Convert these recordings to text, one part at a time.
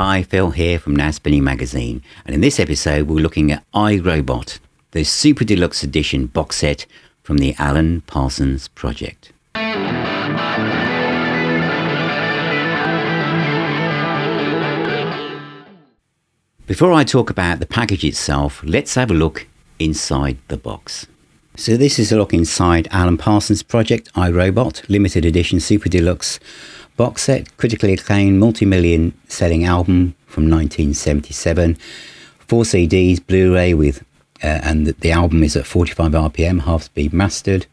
Hi, Phil here from Now Spinning Magazine, and in this episode we're looking at iRobot, the Super Deluxe Edition box set from the Alan Parsons Project. Before I talk about the package itself, let's have a look inside the box. So this is a look inside Alan Parsons Project iRobot Limited Edition Super Deluxe box set, critically acclaimed multi-million selling album from 1977, 4 CDs, Blu-ray with, and the album is at 45 RPM, half-speed mastered.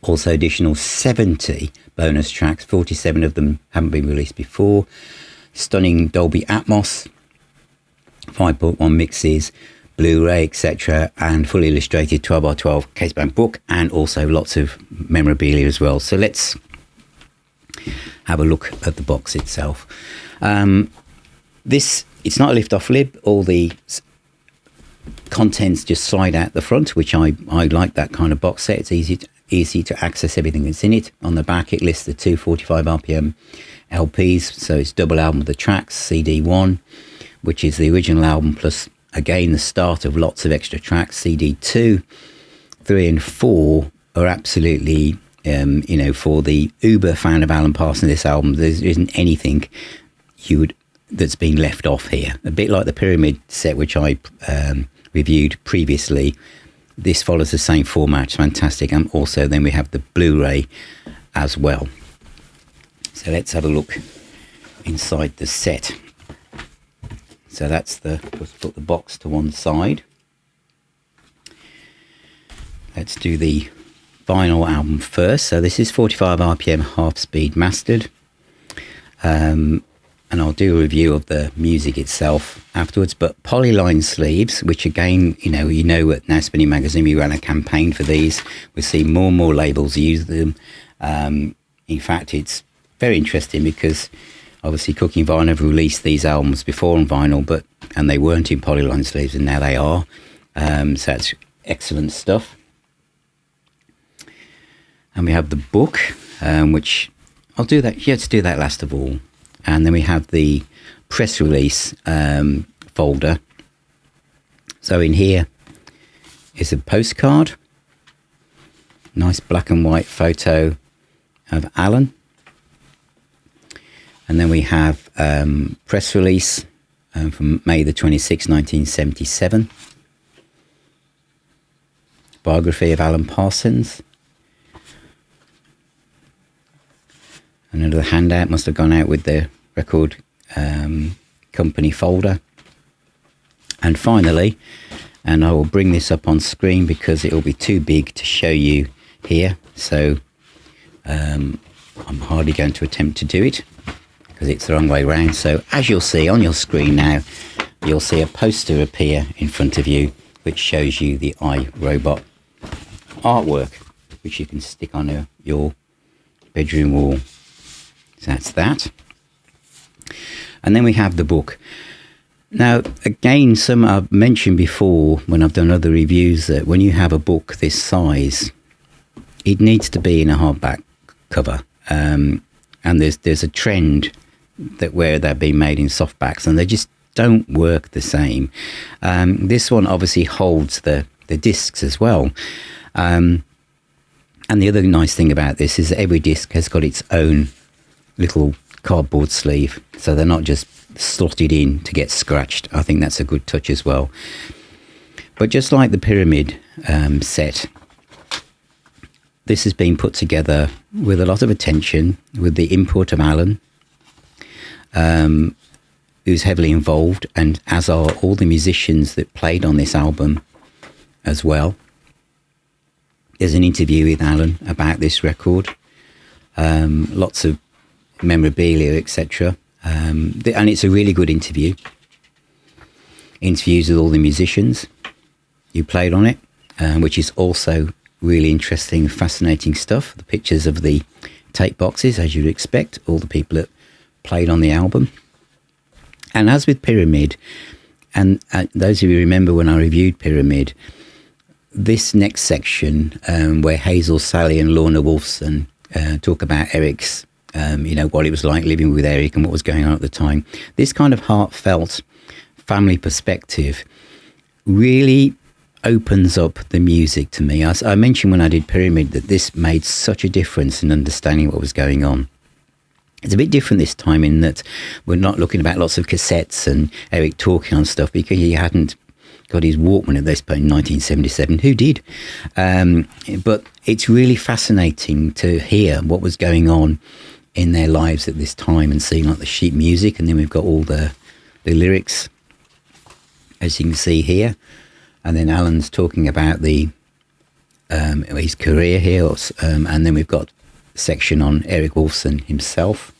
Also additional 70 bonus tracks, 47 of them haven't been released before. Stunning Dolby Atmos, 5.1 mixes, Blu-ray, etc., and fully illustrated 12x12 casebound book, and also lots of memorabilia as well. So let's have a look at the box itself. It's not a lift-off lid. All the contents just slide out the front, which I like that kind of box set. It's easy to access everything that's in it. On the back, it lists the 245 RPM LPs, so it's double album of the tracks, CD1, which is the original album, plus again the start of lots of extra tracks. CD2, 3 and 4 are absolutely for the uber fan of Alan Parsons, this album, there isn't anything that's been left off here. A bit like the Pyramid set, which I reviewed previously. This follows the same format. It's fantastic. And also then we have the Blu-ray as well. So let's have a look inside the set. So let's put the box to one side. Let's do the vinyl album first. So this is 45 RPM half speed mastered, and I'll do a review of the music itself afterwards. But polyline sleeves, which again, you know at Now Spinning Magazine we ran a campaign for these. We see more and more labels use them. In fact, it's very interesting because obviously Cooking Vinyl have released these albums before on vinyl, and they weren't in polyline sleeves, and now they are. So that's excellent stuff. And we have the book, which I'll do that. Let's do that last of all. And then we have the press release folder. So in here is a postcard, nice black and white photo of Alan. And then we have press release from May the 26th, 1977. Biography of Alan Parsons. Another handout must have gone out with the record company folder. And finally, and I will bring this up on screen because it will be too big to show you here. So I'm hardly going to attempt to do it because it's the wrong way around. So as you'll see on your screen now, you'll see a poster appear in front of you which shows you the iRobot artwork, which you can stick on your bedroom wall. So that's that. And then we have the book. Now, again, some I've mentioned before when I've done other reviews that when you have a book this size, it needs to be in a hardback cover. And there's a trend that where they're being made in softbacks, and they just don't work the same. This one obviously holds the discs as well. And the other nice thing about this is that every disc has got its own little cardboard sleeve, so they're not just slotted in to get scratched. I think that's a good touch as well. But just like the Pyramid set, this has been put together with a lot of attention, with the input of Alan, who's heavily involved, and as are all the musicians that played on this album as well. There's an interview with Alan about this record, lots of memorabilia, etc. And it's a really good interview. Interviews with all the musicians who played on it, which is also really interesting, fascinating stuff. The pictures of the tape boxes, as you'd expect, all the people that played on the album. And as with Pyramid, and those of you remember when I reviewed Pyramid, this next section where Hazel, Sally and Lorna Wolfson talk about Eric's what it was like living with Eric and what was going on at the time. This kind of heartfelt family perspective really opens up the music to me. I mentioned when I did Pyramid that this made such a difference in understanding what was going on. It's a bit different this time in that we're not looking about lots of cassettes and Eric talking on stuff, because he hadn't got his Walkman at this point in 1977. Who did? But it's really fascinating to hear what was going on in their lives at this time and seeing like the sheet music, and then we've got all the lyrics, as you can see here. And then Alan's talking about his career here, and then we've got a section on Eric Woolfson himself.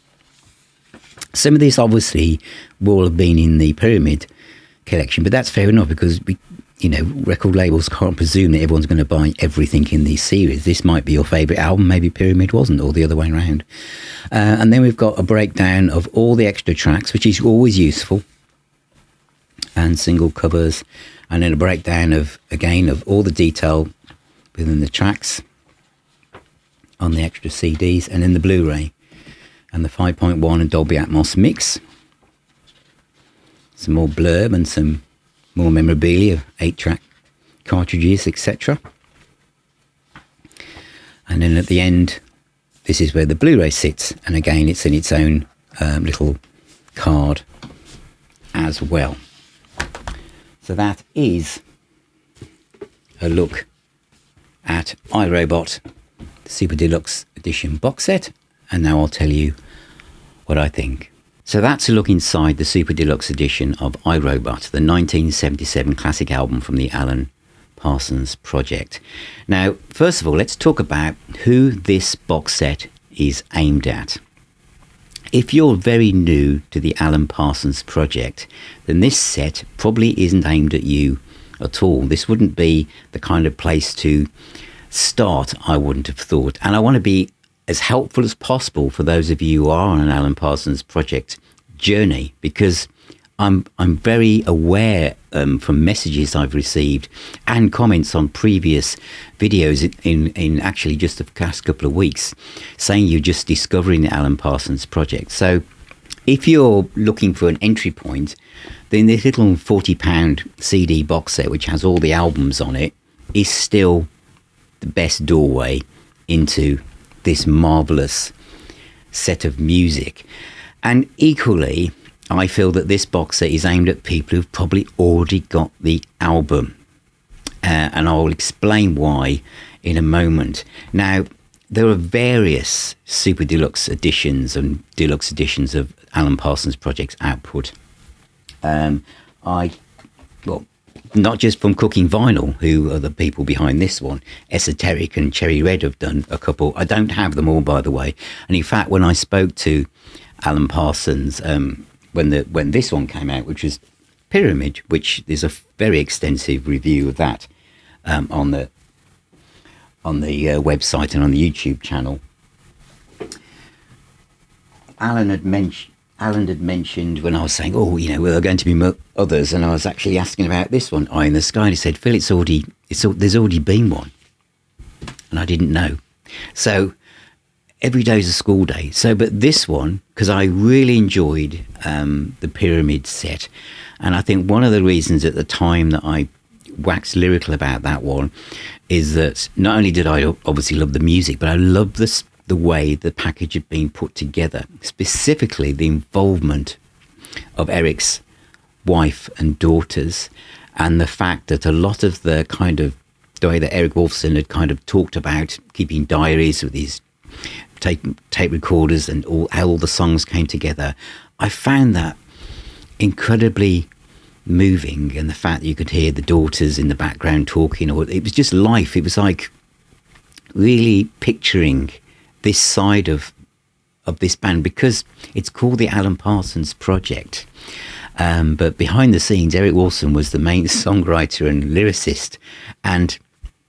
Some of this obviously will have been in the Pyramid collection, but that's fair enough, because record labels can't presume that everyone's going to buy everything in these series. This might be your favourite album, maybe Pyramid wasn't, or the other way around. And then we've got a breakdown of all the extra tracks, which is always useful, and single covers, and then a breakdown of all the detail within the tracks on the extra CDs, and then the Blu-ray and the 5.1 and Dolby Atmos mix. Some more blurb and some more memorabilia, 8-track cartridges, etc. And then at the end, this is where the Blu-ray sits, and again it's in its own little card as well. So that is a look at iRobot, the Super Deluxe Edition box set, and now I'll tell you what I think. So that's a look inside the Super Deluxe Edition of iRobot, the 1977 classic album from the Alan Parsons Project. Now, first of all, let's talk about who this box set is aimed at. If you're very new to the Alan Parsons Project, then this set probably isn't aimed at you at all. This wouldn't be the kind of place to start, I wouldn't have thought. And I want to be as helpful as possible for those of you who are on an Alan Parsons Project journey, because I'm very aware from messages I've received and comments on previous videos in actually just the past couple of weeks, saying you're just discovering the Alan Parsons Project. So if you're looking for an entry point, then this little £40 CD box set, which has all the albums on it, is still the best doorway into this marvellous set of music. And equally, I feel that this box set is aimed at people who've probably already got the album. And I'll explain why in a moment. Now, there are various Super Deluxe editions and deluxe editions of Alan Parsons Project's output. Not just from Cooking Vinyl, who are the people behind this one. Esoteric and Cherry Red have done a couple. I don't have them all, by the way. And in fact, when I spoke to Alan Parsons, when this one came out, which was Pyramid, which there's a very extensive review of that on the website and on the YouTube channel. Alan had mentioned when I was saying, well, there are going to be others, and I was actually asking about this one, Eye in the Sky, and he said, Phil, there's already been one, and I didn't know. So every day is a school day. So, but this one, because I really enjoyed the Pyramid set, and I think one of the reasons at the time that I waxed lyrical about that one is that not only did I obviously love the music, but I loved the way the package had been put together, specifically the involvement of Eric's wife and daughters, and the fact that a lot of the way that Eric Woolfson had kind of talked about keeping diaries with his tape recorders and how all the songs came together. I found that incredibly moving, and the fact that you could hear the daughters in the background talking, or it was just life. It was like really picturing this side of this band, because it's called the Alan Parsons Project. But behind the scenes, Eric Woolfson was the main songwriter and lyricist, and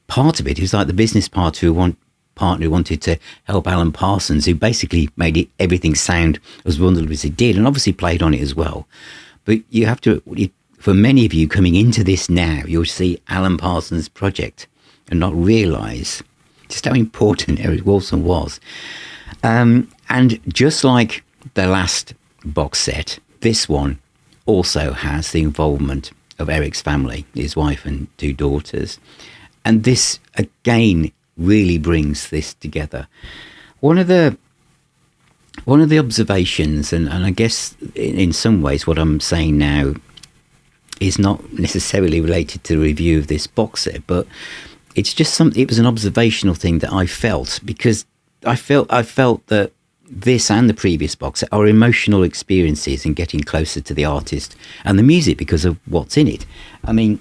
part of it was like the business partner who wanted to help Alan Parsons, who basically made everything sound as wonderful as it did, and obviously played on it as well. But you have to, for many of you coming into this now, you'll see Alan Parsons Project and not realise just how important Eric Woolfson was. And And just like the last box set, this one also has the involvement of Eric's family, his wife and 2 daughters. And this, again, really brings this together. One of the observations, and I guess in some ways what I'm saying now is not necessarily related to the review of this box set, but it's just it was an observational thing that I felt, because I felt that this and the previous box set are emotional experiences in getting closer to the artist and the music because of what's in it. I mean,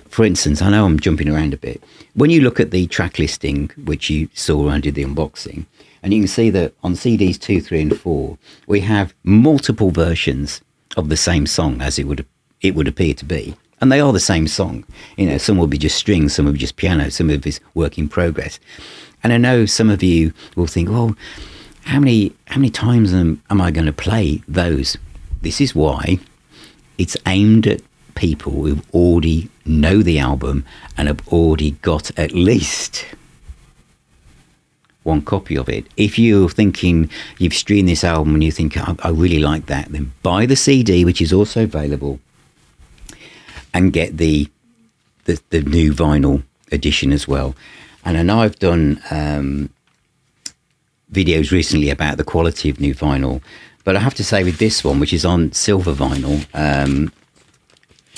for instance, I know I'm jumping around a bit. When you look at the track listing, which you saw when I did the unboxing, and you can see that on CDs 2, 3 and 4, we have multiple versions of the same song, as it would appear to be. And they are the same song. You know, some will be just strings, some will be just piano, some of it is work in progress. And I know some of you will think, well, how many times am I going to play those? This is why it's aimed at people who already know the album and have already got at least one copy of it. If you're thinking you've streamed this album and you think, I really like that, then buy the CD, which is also available, and get the new vinyl edition as well. And I know I've done videos recently about the quality of new vinyl, but I have to say with this one, which is on silver vinyl,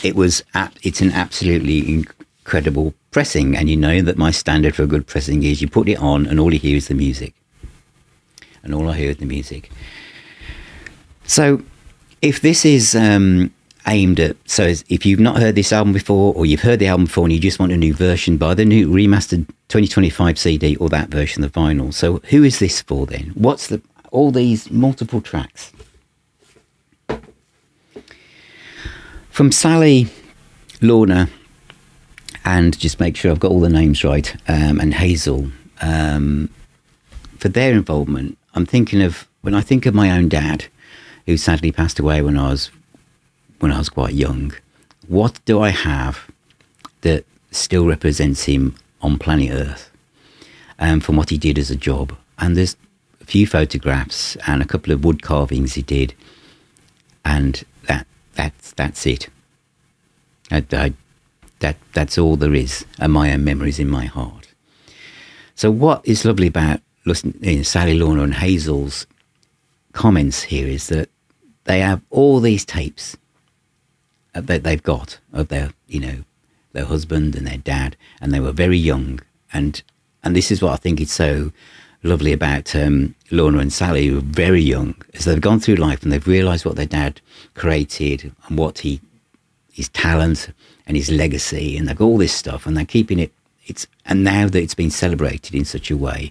it's an absolutely incredible pressing. And you know that my standard for a good pressing is you put it on and all you hear is the music. And all I hear is the music. So if this is aimed at, so if you've not heard this album before, or you've heard the album before and you just want a new version, buy the new remastered 2025 CD or that version of vinyl. So who is this for then? What's all these multiple tracks? From Sally, Lorna, and just make sure I've got all the names right, and Hazel, for their involvement, I'm thinking of, when I think of my own dad, who sadly passed away when I was quite young, what do I have that still represents him on planet Earth, from what he did as a job? And there's a few photographs and a couple of wood carvings he did, and that's it. That's all there is, and my own memories in my heart. So what is lovely about listening Sally, Lorna and Hazel's comments here is that they have all these tapes that they've got of their husband and their dad, and they were very young, and this is what I think is so lovely about Lorna and Sally, who are very young, as they've gone through life and they've realised what their dad created and what his talent and his legacy, and they've got all this stuff and they're keeping it. And now that it's been celebrated in such a way,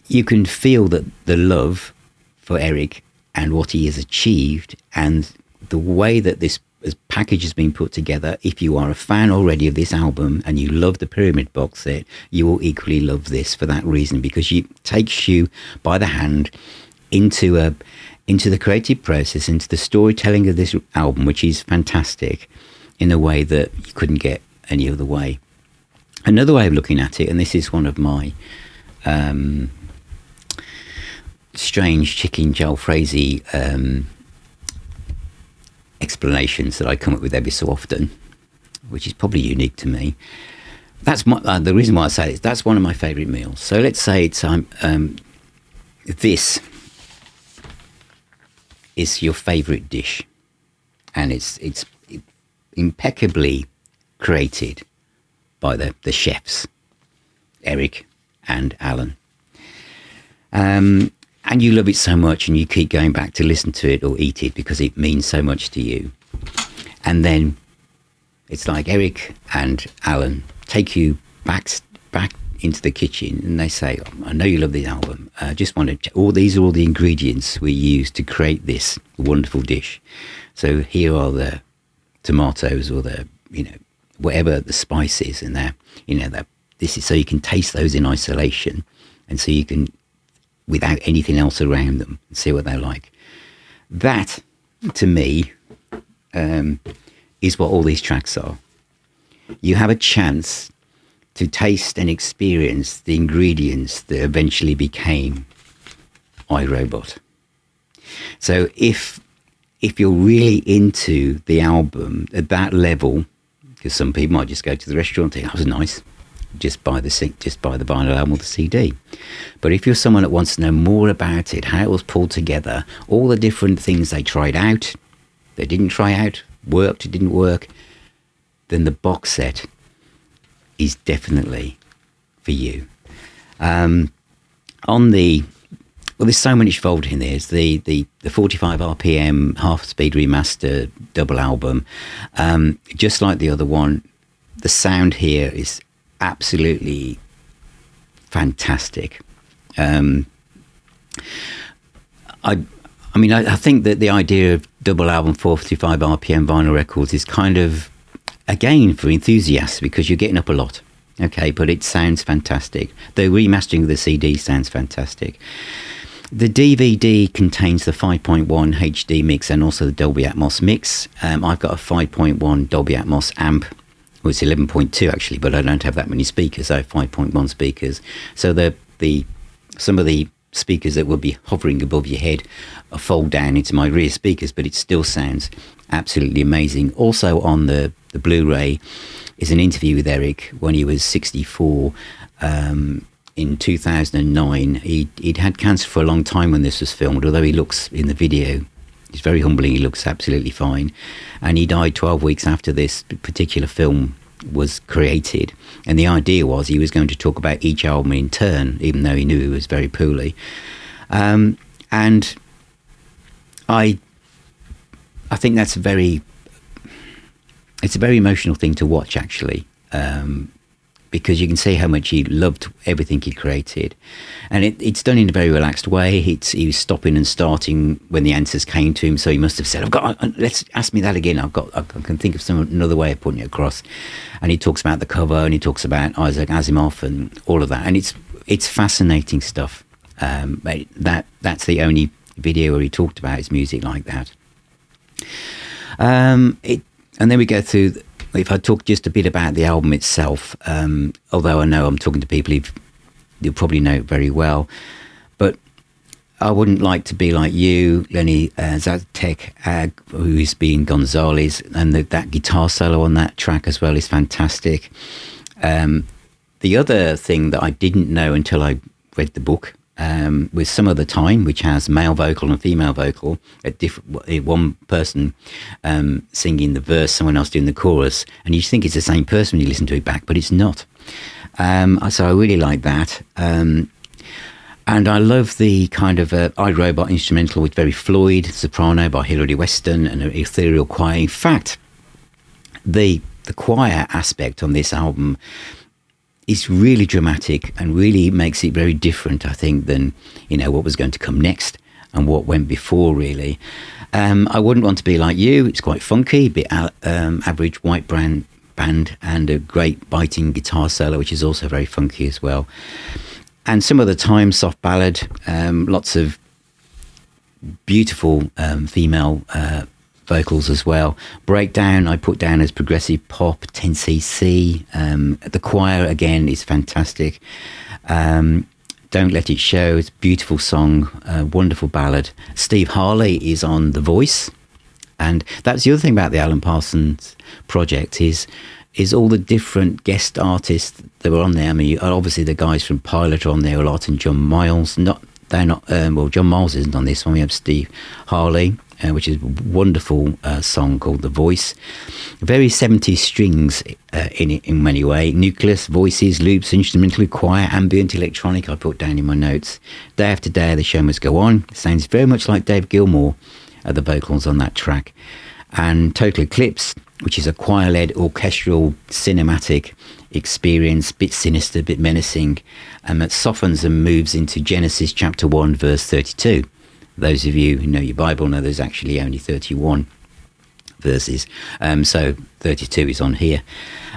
you can feel that the love for Eric and what he has achieved, and the way that this package has been put together. If you are a fan already of this album and you love the Pyramid box set, you will equally love this for that reason, because it takes you by the hand into the creative process, into the storytelling of this album, which is fantastic in a way that you couldn't get any other way. Another way of looking at it, and this is one of my strange chicken jalfrezi explanations that I come up with every so often, which is probably unique to me. That's the reason why I say it. That's one of my favourite meals. So let's say it's this is your favourite dish, and it's impeccably created by the chefs, Eric and Alan. And you love it so much and you keep going back to listen to it or eat it because it means so much to you. And then it's like Eric and Alan take you back into the kitchen and they say, I know you love this album. I just want to, these are all the ingredients we use to create this wonderful dish. So here are the tomatoes or the, whatever the spice is in there, this is so you can taste those in isolation, and so you can, without anything else around them, see what they're like. That, to me, is what all these tracks are. You have a chance to taste and experience the ingredients that eventually became iRobot. So if you're really into the album at that level, because some people might just go to the restaurant and think, that was nice, just buy the vinyl album or the CD. But if you're someone that wants to know more about it, how it was pulled together, all the different things they tried out, they didn't try out, worked, it didn't work, then the box set is definitely for you. There's so much involved in this. The 45 RPM half-speed remaster double album, just like the other one, the sound here is absolutely fantastic. I think that the idea of double album 45 RPM vinyl records is kind of, again, for enthusiasts, because you're getting up a lot. Okay, but it sounds fantastic. The remastering of the CD sounds fantastic. The DVD contains the 5.1 HD mix and also the Dolby Atmos mix. I've got a 5.1 Dolby Atmos amp. Well, it's 11.2 actually, but I don't have that many speakers. I have 5.1 speakers. So some of the speakers that will be hovering above your head fold down into my rear speakers, but it still sounds absolutely amazing. Also on the Blu-ray is an interview with Eric when he was 64. In 2009, he'd had cancer for a long time when this was filmed, although he looks in the video, he's very humbling, he looks absolutely fine. And he died 12 weeks after this particular film was created. And the idea was he was going to talk about each album in turn, even though he knew he was very poorly. And I think it's a very emotional thing to watch, actually. Because you can see how much he loved everything he created. And it's done in a very relaxed way. He was stopping and starting when the answers came to him, so he must have said, let's ask me that again. I can think of another way of putting it across. And he talks about the cover, and he talks about Isaac Asimov and all of that. And it's fascinating stuff. That's the only video where he talked about his music like that. And then we go through... If I talk just a bit about the album itself, although I know I'm talking to people you'll probably know it very well, but I Wouldn't Like to Be Like You, Lenny Zatek, who's been Gonzalez, and that guitar solo on that track as well is fantastic. The other thing that I didn't know until I read the book was Some Other Time, which has male vocal and female vocal, one person singing the verse, someone else doing the chorus, and you think it's the same person when you listen to it back, but it's not. So I really like that. And I love the kind of iRobot instrumental with very Floyd, soprano by Hilary Weston, and an ethereal choir. In fact, the choir aspect on this album is really dramatic and really makes it very different, I think, than what was going to come next and what went before, really. I Wouldn't Want to Be Like You. It's quite funky, a bit average white band, and a great biting guitar solo, which is also very funky as well. And Some Other Time, soft ballad, lots of beautiful female vocals as well. Breakdown I put down as progressive pop, 10cc. The choir again is fantastic. Don't Let It Show, it's a beautiful song, wonderful ballad. Steve Harley is on the voice, and that's the other thing about the Alan Parsons Project is all the different guest artists that were on there. I mean, obviously the guys from Pilot are on there a lot, and John Miles. John Miles isn't on this one. We have Steve Harley, which is a wonderful song called The Voice. Very 70s strings in it in many ways. Nucleus, voices, loops, instrumental, choir, ambient, electronic, I put down in my notes. Day After Day, The Show Must Go On. It sounds very much like Dave Gilmour at the vocals on that track. And Total Eclipse, which is a choir-led orchestral cinematic experience, bit sinister, bit menacing, and that softens and moves into Genesis chapter 1, verse 32. Those of you who know your Bible know there's actually only 31 verses, so 32 is on here.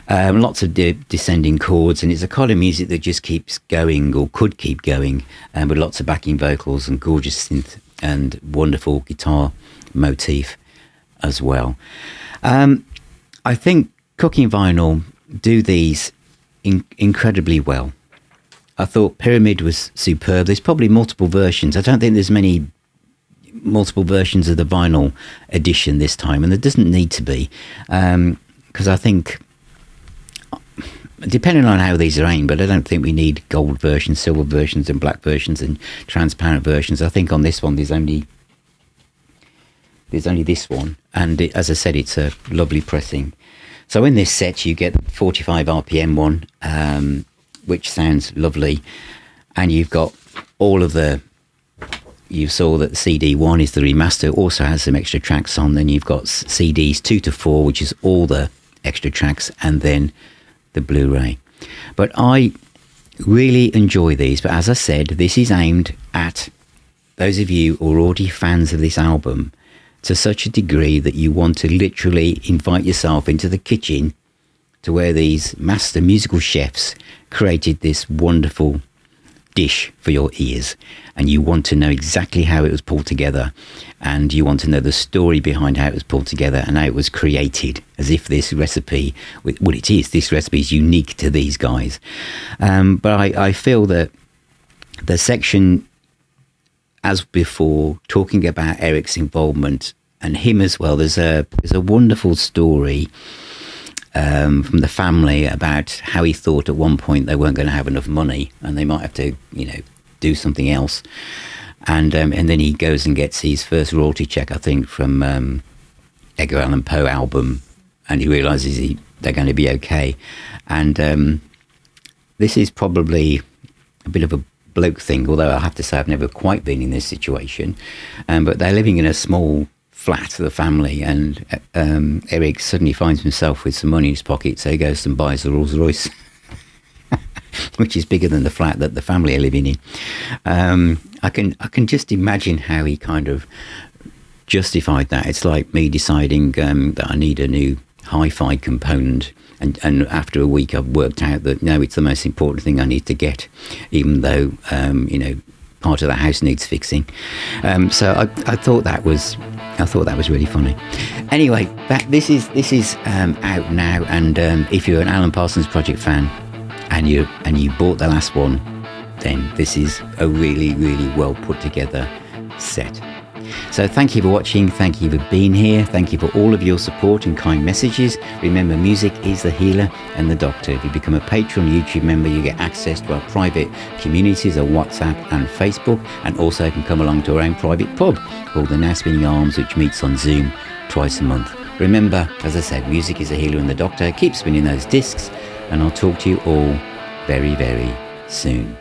Lots of descending chords, and it's a kind of music that just keeps going, or could keep going, with lots of backing vocals and gorgeous synth and wonderful guitar motif as well. I think Cooking Vinyl do these incredibly well. I thought Pyramid was superb. There's probably multiple versions. I don't think there's many multiple versions of the vinyl edition this time, and there doesn't need to be, because I think, depending on how these are aimed, but I don't think we need gold versions, silver versions, and black versions, and transparent versions. I think on this one there's only this one, and as I said, it's a lovely pressing. So in this set you get the 45 RPM one, which sounds lovely, and you've got all of the, you saw that CD 1 is the remaster, also has some extra tracks on. Then you've got CDs 2 to 4, which is all the extra tracks, and then the Blu-ray. But I really enjoy these, but as I said, this is aimed at those of you who are already fans of this album to such a degree that you want to literally invite yourself into the kitchen to where these master musical chefs created this wonderful dish for your ears, and you want to know exactly how it was pulled together, and you want to know the story behind how it was pulled together and how it was created, as if this recipe, well, it is, this recipe is unique to these guys. But I feel that the section, as before, talking about Eric's involvement and him as well, there's a wonderful story from the family about how he thought at one point they weren't going to have enough money and they might have to, do something else. And then he goes and gets his first royalty check, I think, from Edgar Allan Poe album, and he realises they're going to be okay. And this is probably a bit of a bloke thing, although I have to say I've never quite been in this situation. But they're living in a small flat, the family, and Eric suddenly finds himself with some money in his pocket, so he goes and buys the Rolls Royce, which is bigger than the flat that the family are living in. I can just imagine how he kind of justified that. It's like me deciding that I need a new hi-fi component, and after a week I've worked out that no, it's the most important thing I need to get, even though part of the house needs fixing. So I thought that was really funny. Anyway, this is out now, and if you're an Alan Parsons Project fan and you bought the last one, then this is a really, really well put together set. So thank you for watching, thank you for being here, thank you for all of your support and kind messages. Remember, music is the healer and the doctor. If you become a Patreon YouTube member, you get access to our private communities on WhatsApp and Facebook, and also you can come along to our own private pub called the Now Spinning Arms, which meets on Zoom twice a month. Remember, as I said, music is the healer and the doctor. Keep spinning those discs, and I'll talk to you all very, very soon.